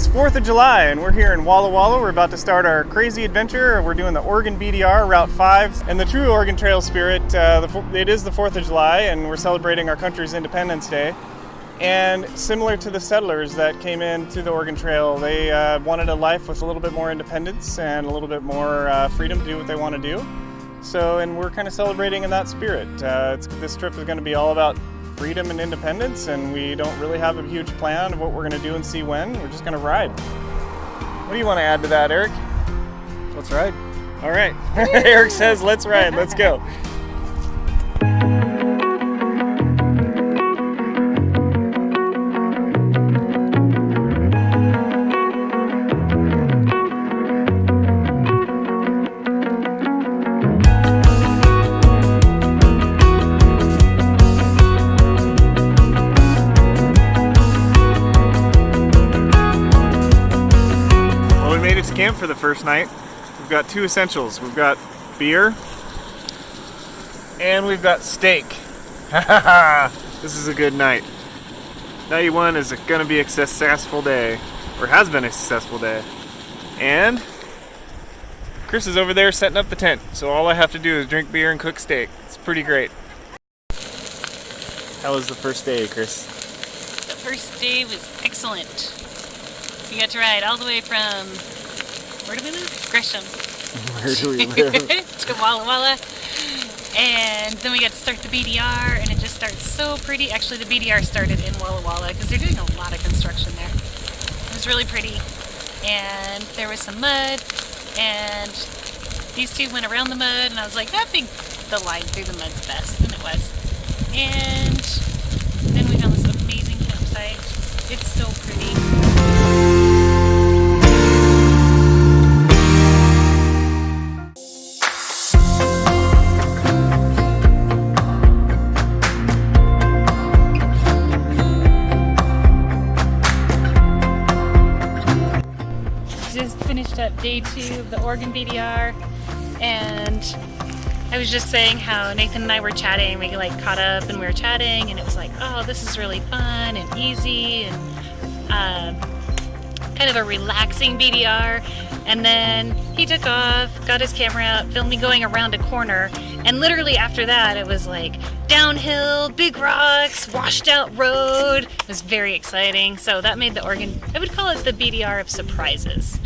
It's 4th of July and we're here in Walla Walla. We're about to start our crazy adventure. We're doing the Oregon BDR, Route 5. And the true Oregon Trail spirit, it is the 4th of July and we're celebrating our country's Independence Day. And similar to the settlers that came into the Oregon Trail, they wanted a life with a little bit more independence and a little bit more freedom to do what they want to do. And we're kind of celebrating in that spirit. This trip is going to be all about freedom and independence, and we don't really have a huge plan of what we're going to do and see when. We're just going to ride. What do you want to add to that, Eric? Let's ride. All right. Eric says, let's ride. Let's go. Camp for the first night. We've got two essentials. We've got beer and we've got steak. This is a good night. Night one is going to be a successful day, or has been a successful day. And Chris is over there setting up the tent, so all I have to do is drink beer and cook steak. It's pretty great. How was the first day, Chris? The first day was excellent. We got to ride all the way from, where do we live? Gresham. Where do we live? To Walla Walla. And then we got to start the BDR, and it just starts so pretty. Actually, the BDR started in Walla Walla because they're doing a lot of construction there. It was really pretty. And there was some mud, and these two went around the mud, and I was like, I think the line through the mud's best, and it was. And then we found this amazing campsite. It's so pretty. Finished up day 2 of the Oregon BDR, and I was just saying how Nathan and I were chatting. We caught up and we were chatting, and it was like, oh, this is really fun and easy and kind of a relaxing BDR. And then he took off, got his camera out, filmed me going around a corner, and literally after that it was like downhill, big rocks, washed out road. It was very exciting. So that made the Oregon, I would call it the BDR of surprises.